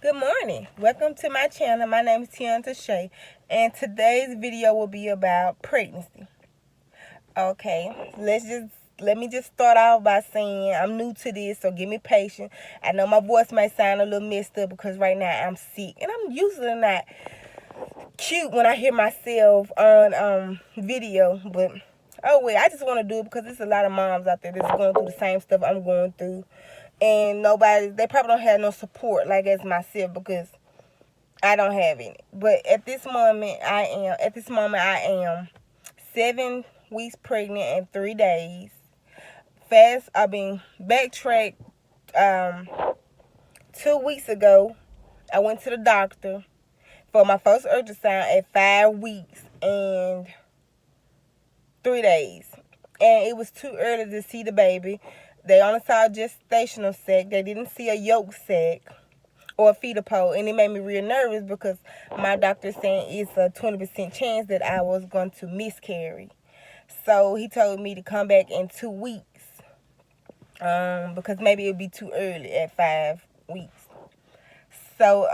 Good morning. Welcome to my channel. My name is Tiana Shay, and today's video will be about pregnancy. Okay, let me just start off by saying I'm new to this, so give me patience. I know my voice might sound a little messed up because right now I'm sick, and I'm usually not cute when I hear myself on video, but oh well, I just want to do it because there's a lot of moms out there that's going through the same stuff I'm going through. And they probably don't have no support like as myself because I don't have any. But at this moment I am 7 weeks pregnant and 3 days. I've been backtracked 2 weeks ago. I went to the doctor for my first ultrasound at 5 weeks and 3 days. And it was too early to see the baby. They only saw a gestational sac. They didn't see a yolk sac or a fetal pole. And it made me real nervous because my doctor saying it's a 20% chance that I was going to miscarry. So he told me to come back in 2 weeks because maybe it would be too early at 5 weeks. So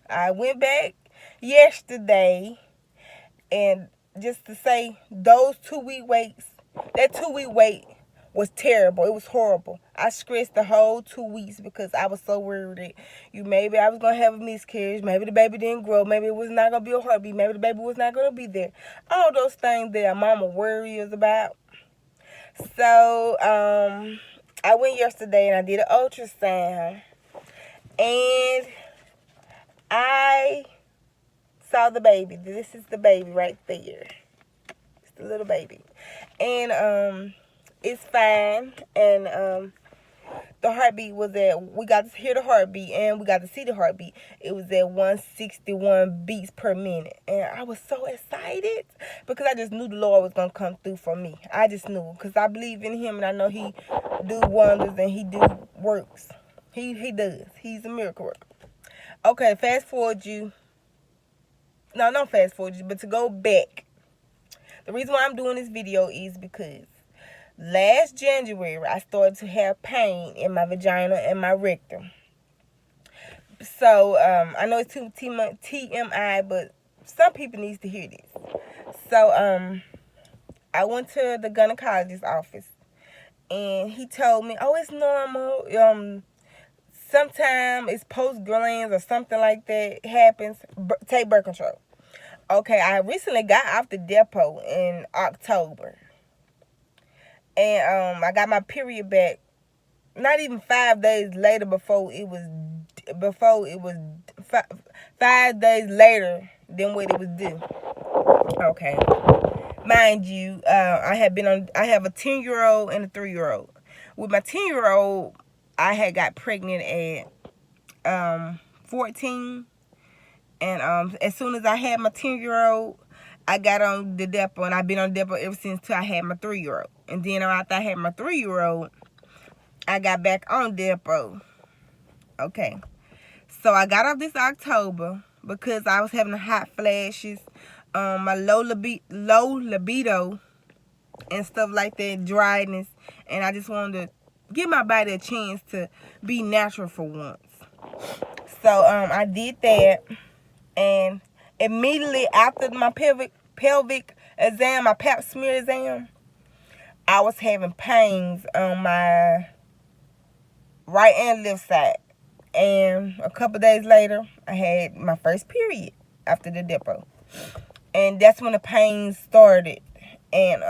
I went back yesterday, and just to say, that 2 week wait was terrible. It was horrible. I stressed the whole 2 weeks because I was so worried that maybe I was going to have a miscarriage. Maybe the baby didn't grow. Maybe it was not going to be a heartbeat. Maybe the baby was not going to be there. All those things that a mama worries about. So, I went yesterday and I did an ultrasound. And I saw the baby. This is the baby right there. It's the little baby. And, it's fine, and the heartbeat was we got to hear the heartbeat and we got to see the heartbeat. It was at 161 beats per minute, and I was so excited because I just knew the Lord was gonna come through for me. I just knew because I believe in Him, and I know He do wonders and He do works. He does. He's a miracle worker. Okay, don't fast forward you, but to go back. The reason why I'm doing this video is because last January, I started to have pain in my vagina and my rectum. So, I know it's too TMI, but some people need to hear this. So, I went to the gynecologist's office, and he told me, oh, it's normal. Sometimes it's post-glands or something like that happens. Take birth control. Okay, I recently got off the depot in October. And I got my period back not even 5 days later before it was 5 days later than what it was due. Okay. Mind you, I have a 10-year-old and a 3-year-old. With my 10-year-old, I had got pregnant at 14. And as soon as I had my 10-year-old, I got on the depot, and I've been on the depot ever since till I had my 3-year-old. And then after I had my 3-year-old, I got back on depot. Okay. So I got off this October because I was having hot flashes, my low libido, and stuff like that, dryness. And I just wanted to give my body a chance to be natural for once. So I did that. And immediately after my pelvic exam, my pap smear exam, I was having pains on my right and left side. And a couple days later, I had my first period after the depot. And that's when the pains started. And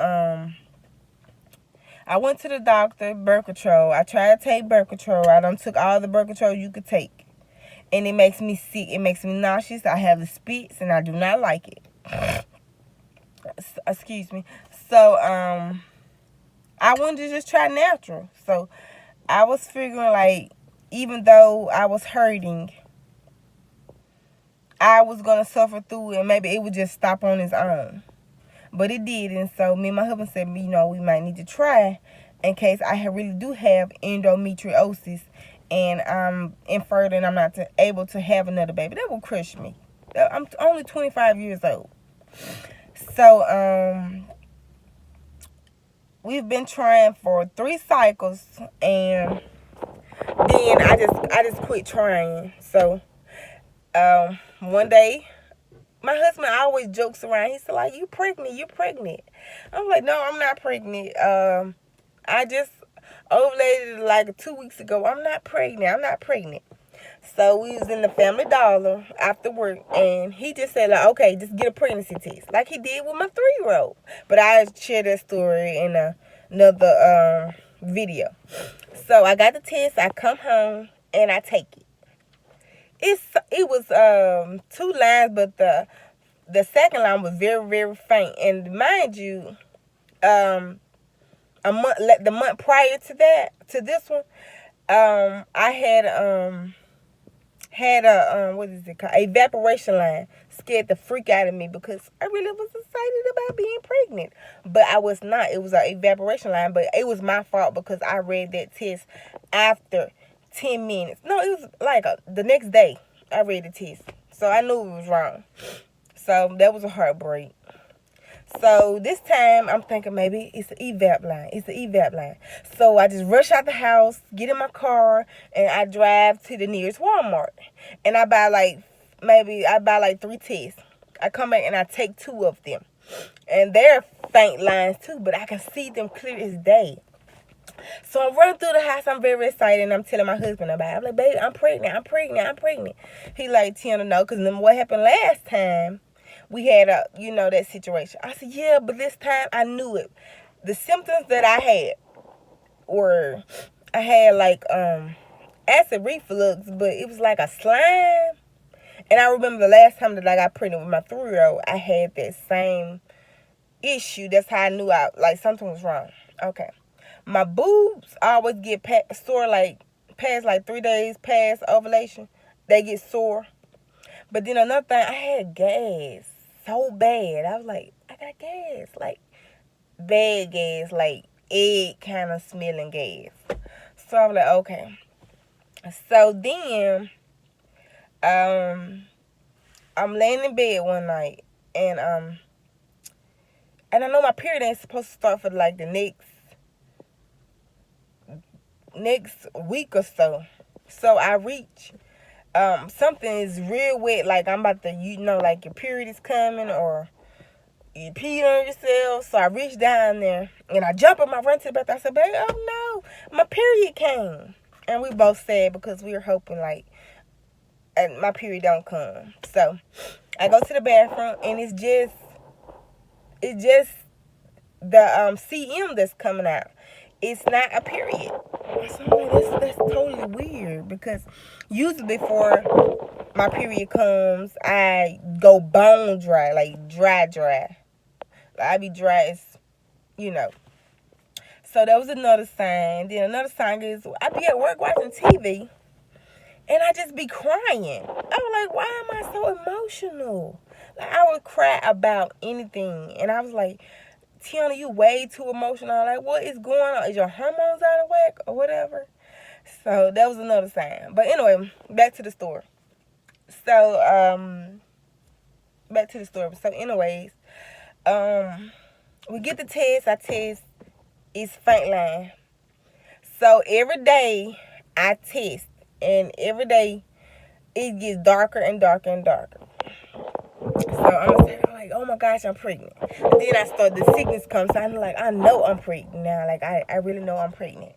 I went to the doctor, birth control. I tried to take birth control. I done took all the birth control you could take. And it makes me sick. It makes me nauseous. I have the spits, and I do not like it. Excuse me. So, I wanted to just try natural. So, I was figuring, like, even though I was hurting, I was going to suffer through it, and maybe it would just stop on its own. But it did, and so me and my husband said, we might need to try in case I really do have endometriosis, and I'm infertile and I'm not able to have another baby. That will crush me. I'm only 25 years old. So, we've been trying for 3 cycles, and then I I just quit trying. So one day, my husband always jokes around. He said, like, you pregnant, you pregnant. I'm like, no, I'm not pregnant. I just ovulated like 2 weeks ago. I'm not pregnant. I'm not pregnant. So we was in the Family Dollar after work, and he just said, like, okay, just get a pregnancy test, like he did with my 3-year-old. But I share that story in another video. So I got the test. I come home and I take it. It was 2 lines, but the second line was very, very faint. And mind you, the month prior to that, to this one, I had a what is it called? Evaporation line. Scared the freak out of me because I really was excited about being pregnant, but I was not. It was an evaporation line, but it was my fault because I read that test after 10 minutes. No, it was like the next day I read the test, so I knew it was wrong. So that was a heartbreak. So this time I'm thinking maybe it's the evap line. It's the evap line. So I just rush out the house, get in my car, and I drive to the nearest Walmart. And I buy like 3 tests. I come back and I take 2 of them. And they're faint lines too, but I can see them clear as day. So I'm running through the house. I'm very excited, and I'm telling my husband about it. I'm like, baby, I'm pregnant. I'm pregnant. I'm pregnant. He like, Tiana, no, because what happened last time, we had that situation. I said, yeah, but this time I knew it. The symptoms that I had were, I had like acid reflux, but it was like a slime. And I remember the last time that I got pregnant with my 3-year-old, I had that same issue. That's how I knew something was wrong. Okay. My boobs always get sore past 3 days past ovulation. They get sore. But then another thing, I had gas so bad. I was like, I got gas. Like, bad gas. Like, egg kind of smelling gas. So I was like, okay. So then, I'm laying in bed one night. And I know my period ain't supposed to start for like the next week or so. So I reach. Something is real wet, like I'm about to, like your period is coming or you peed on yourself. So I reach down there and I jump up, I run to the bathroom. I said, baby, oh no, my period came. And we both sad because we were hoping and my period don't come. So I go to the bathroom and it's just the CM that's coming out. It's not a period. So that's totally weird because usually before my period comes, I go bone dry, like dry. I be dry as, So that was another sign. Then another sign is I be at work watching TV and I just be crying. I was like, why am I so emotional? Like I would cry about anything. And I was like, Tiana, you way too emotional. Like, what is going on? Is your hormones out of whack or whatever? So that was another sign. But anyway, back to the story. So, So anyways, we get the test. I test. It's faint line. So every day I test, and every day it gets darker and darker and darker. So I'm like, oh my gosh, I'm pregnant. Then the sickness comes. So I'm like, I know I'm pregnant now. Like, I really know I'm pregnant.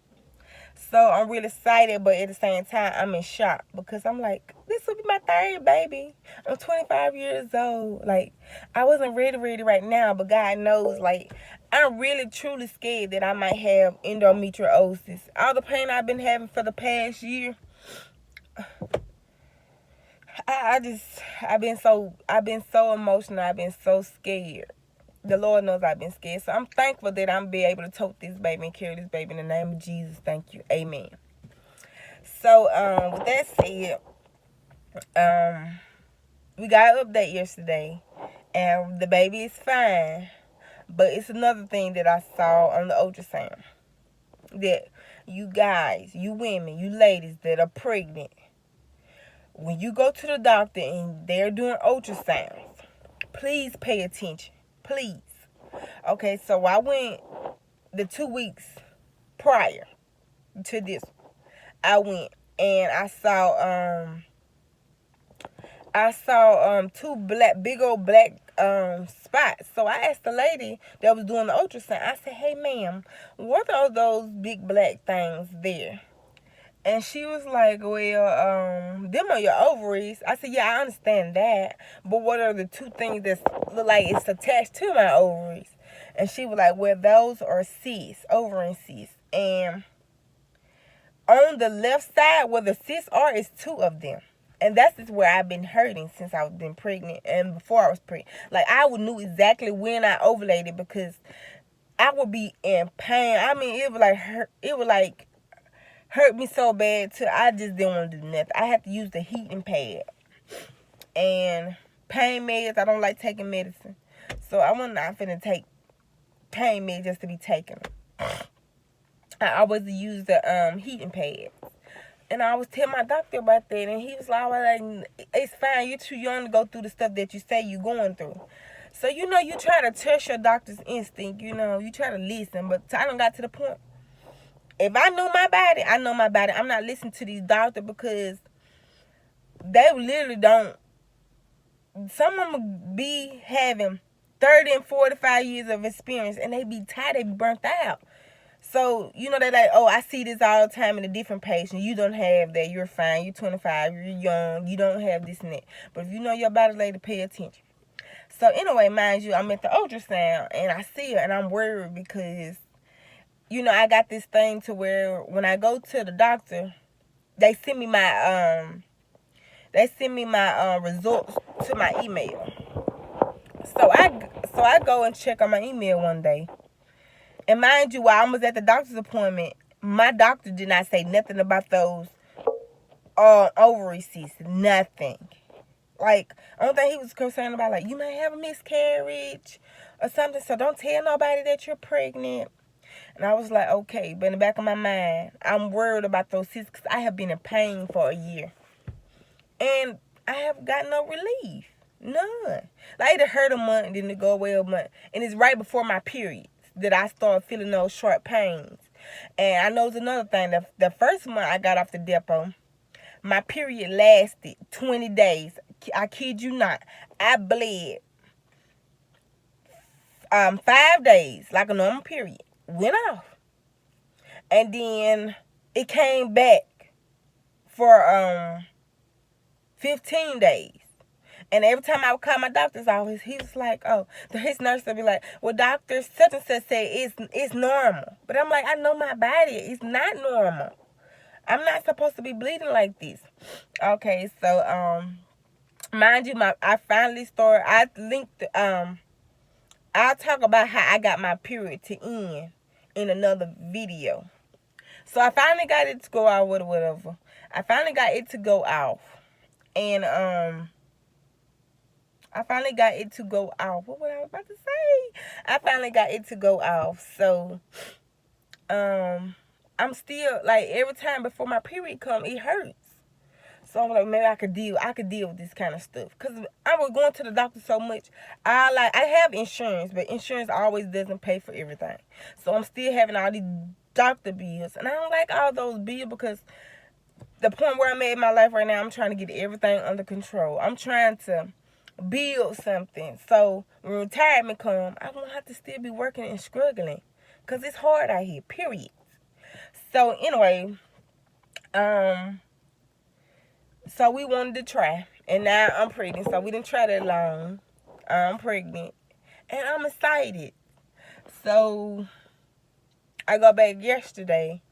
So I'm really excited, but at the same time, I'm in shock because I'm like, this will be my 3rd baby. I'm 25 years old. Like, I wasn't ready right now, but God knows, like, I'm really, truly scared that I might have endometriosis. All the pain I've been having for the past year, I've been so emotional. I've been so scared. The Lord knows I've been scared. So I'm thankful that I'm be able to tote this baby and carry this baby in the name of Jesus. Thank you. Amen. So, with that said, we got an update yesterday and the baby is fine. But it's another thing that I saw on the ultrasound. That you guys, you women, you ladies that are pregnant, when you go to the doctor and they're doing ultrasounds, please pay attention. Please. Okay, so I went the 2 weeks prior to this. I went and I saw two big old black spots. So I asked the lady that was doing the ultrasound. I said, "Hey, ma'am, what are those big black things there?" And she was like, "Well, them are your ovaries." I said, "Yeah, I understand that, but what are the two things that look like it's attached to my ovaries?" And she was like, "Well, those are cysts, ovarian cysts, and on the left side where the cysts are is two of them." And that's just where I've been hurting since I've been pregnant and before I was pregnant. Like, I knew exactly when I ovulated because I would be in pain. I mean, it would like hurt me so bad too. I just didn't want to do nothing. I had to use the heating pad and pain meds. I don't like taking medicine, so I was not finna take pain meds just to be taking them. I always use the heating pad. And I was telling my doctor about that, and he was like, "It's fine. You're too young to go through the stuff that you say you're going through." So, you try to trust your doctor's instinct. You try to listen. But I done got to the point. If I know my body, I know my body. I'm not listening to these doctors because they literally don't. Some of them be having 30 and 45 years of experience, and they be tired, they be burnt out. So, they're like, "Oh, I see this all the time in a different patient. You don't have that. You're fine. You're 25. You're young. You don't have this and that." But if you know your body, lady, pay attention. So, anyway, mind you, I'm at the ultrasound, and I see her, and I'm worried because, I got this thing to where when I go to the doctor, they send me my results to my email. So I go and check on my email one day. And mind you, while I was at the doctor's appointment, my doctor did not say nothing about those ovary cysts. Nothing. Like, only thing he was concerned about, like, you might have a miscarriage or something, so don't tell nobody that you're pregnant. And I was like, okay. But in the back of my mind, I'm worried about those cysts because I have been in pain for a year. And I have got no relief. None. Like, it hurt a month and then it go away a month. And it's right before my period that I started feeling those short pains. And I know it's another thing. The first month I got off the depot, my period lasted 20 days. I kid you not. I bled 5 days like a normal period. Went off. And then it came back for 15 days. And every time I would call my doctor's office, he was like, "Oh," his nurse would be like, "Well, doctor, such and such say it's normal." But I'm like, I know my body. It's not normal. I'm not supposed to be bleeding like this. Okay, so mind you, I finally started. I'll talk about how I got my period to end in another video. So I finally got it to go out with whatever. I finally got it to go off, and I finally got it to go off. What was I about to say? I finally got it to go off. So, I'm still, like, every time before my period come, it hurts. So I'm like, maybe I could deal with this kind of stuff. Because I was going to the doctor so much. I have insurance, but insurance always doesn't pay for everything. So I'm still having all these doctor bills. And I don't like all those bills because the point where I'm at in my life right now, I'm trying to get everything under control. I'm trying to build something. So when retirement come, I won't have to still be working and struggling. Because it's hard out here, period. So anyway, so we wanted to try. And now I'm pregnant. So we didn't try that long. I'm pregnant. And I'm excited. So I go back yesterday,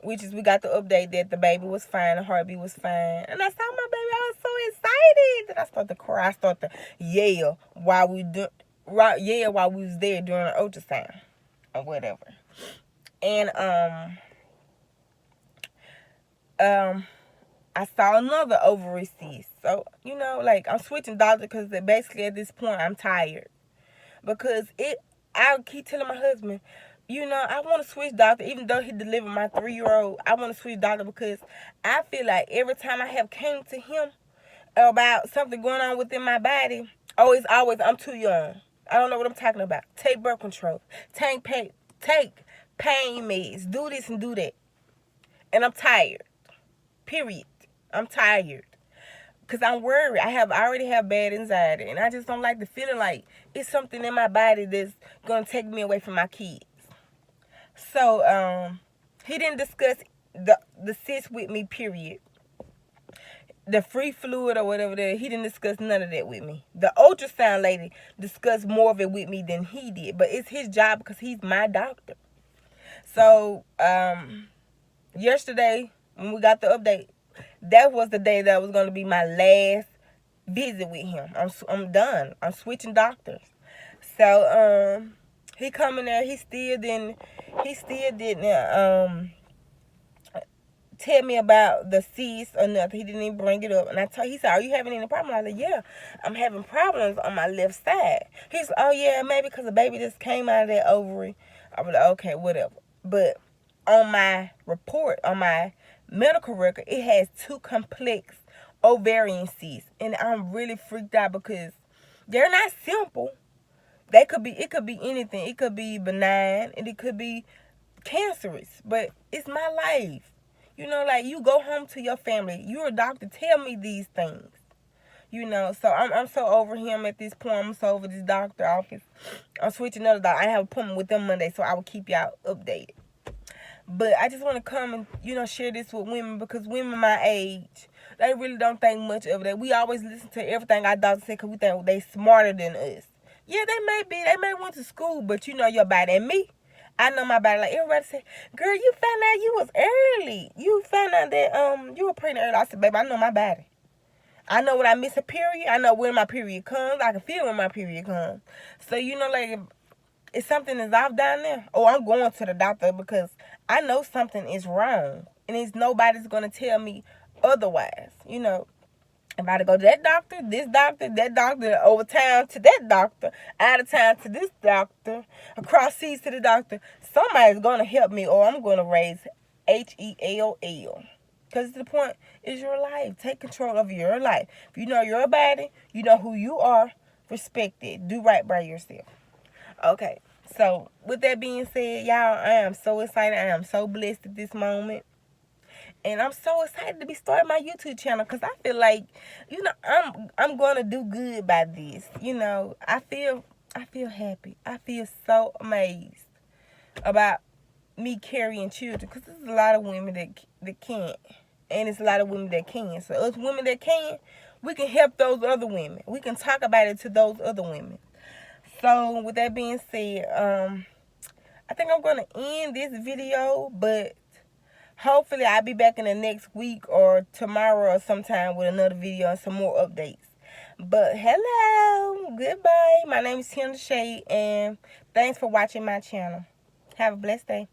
which is we got the update that the baby was fine, the heartbeat was fine. And I saw my baby. I was so excited that I started to cry. I started to yell while we was there during the ultrasound or whatever. And I saw another ovary cyst. So, like, I'm switching doctors because basically at this point I'm tired. Because I keep telling my husband, I want to switch doctor. Even though he delivered my 3-year-old, I want to switch doctor because I feel like every time I have came to him about something going on within my body, it's always, I'm too young. I don't know what I'm talking about. Take birth control. Take pain meds. Do this and do that. And I'm tired. period. I'm tired. Because I'm worried. I already have bad anxiety. And I just don't like the feeling like it's something in my body that's going to take me away from my kids. So, he didn't discuss the cyst with me, period. The free fluid or whatever he didn't discuss none of that with me. The ultrasound lady discussed more of it with me than he did. But it's his job because he's my doctor. So, yesterday, when we got the update, that was the day that was going to be my last visit with him. I'm done. I'm switching doctors. So, he come in there. He still didn't tell me about the cyst or nothing. He didn't even bring it up. And he said, are you having any problems? I said, yeah, I'm having problems on my left side. He said, oh yeah, maybe because the baby just came out of that ovary. I was like, okay, whatever. But on my report, on my medical record, it has 2 complex ovarian cysts. And I'm really freaked out because they're not simple. It could be anything. It could be benign and it could be cancerous. But it's my life. You know, like, you go home to your family. You're a doctor. Tell me these things. You know, so I'm so over him at this point. I'm so over this doctor office. I'm switching another doctor. I have an appointment with them Monday, so I will keep y'all updated. But I just want to come and, you know, share this with women because women my age, they really don't think much of that. We always listen to everything our doctors say because we think they smarter than us. Yeah, they may be. They may went to school, but you know your body. And me, I know my body. Like, everybody say, girl, you found out you was early. You found out that you were pregnant early. I said, baby, I know my body. I know when I miss a period. I know when my period comes. I can feel when my period comes. So, you know, like, if something is off down there, I'm going to the doctor because I know something is wrong. And nobody's going to tell me otherwise. You know, if I had to go to that doctor, that doctor, over town to that doctor, out of town to this doctor, across seas to the doctor, somebody's going to help me or I'm going to raise HELL. Because the point is your life. Take control of your life. If you know your body, you know who you are, respect it. Do right by yourself. Okay, so with that being said, y'all, I am so excited. I am so blessed at this moment. And I'm so excited to be starting my YouTube channel because I feel like, you know, I'm going to do good by this. You know, I feel happy. I feel so amazed about me carrying children because there's a lot of women that can't. And it's a lot of women that can. So us women that can, we can help those other women. We can talk about it to those other women. So with that being said, I think I'm going to end this video, but hopefully I'll be back in the next week or tomorrow or sometime with another video and some more updates. But hello, goodbye. My name is Tina Shade, and thanks for watching my channel. Have a blessed day.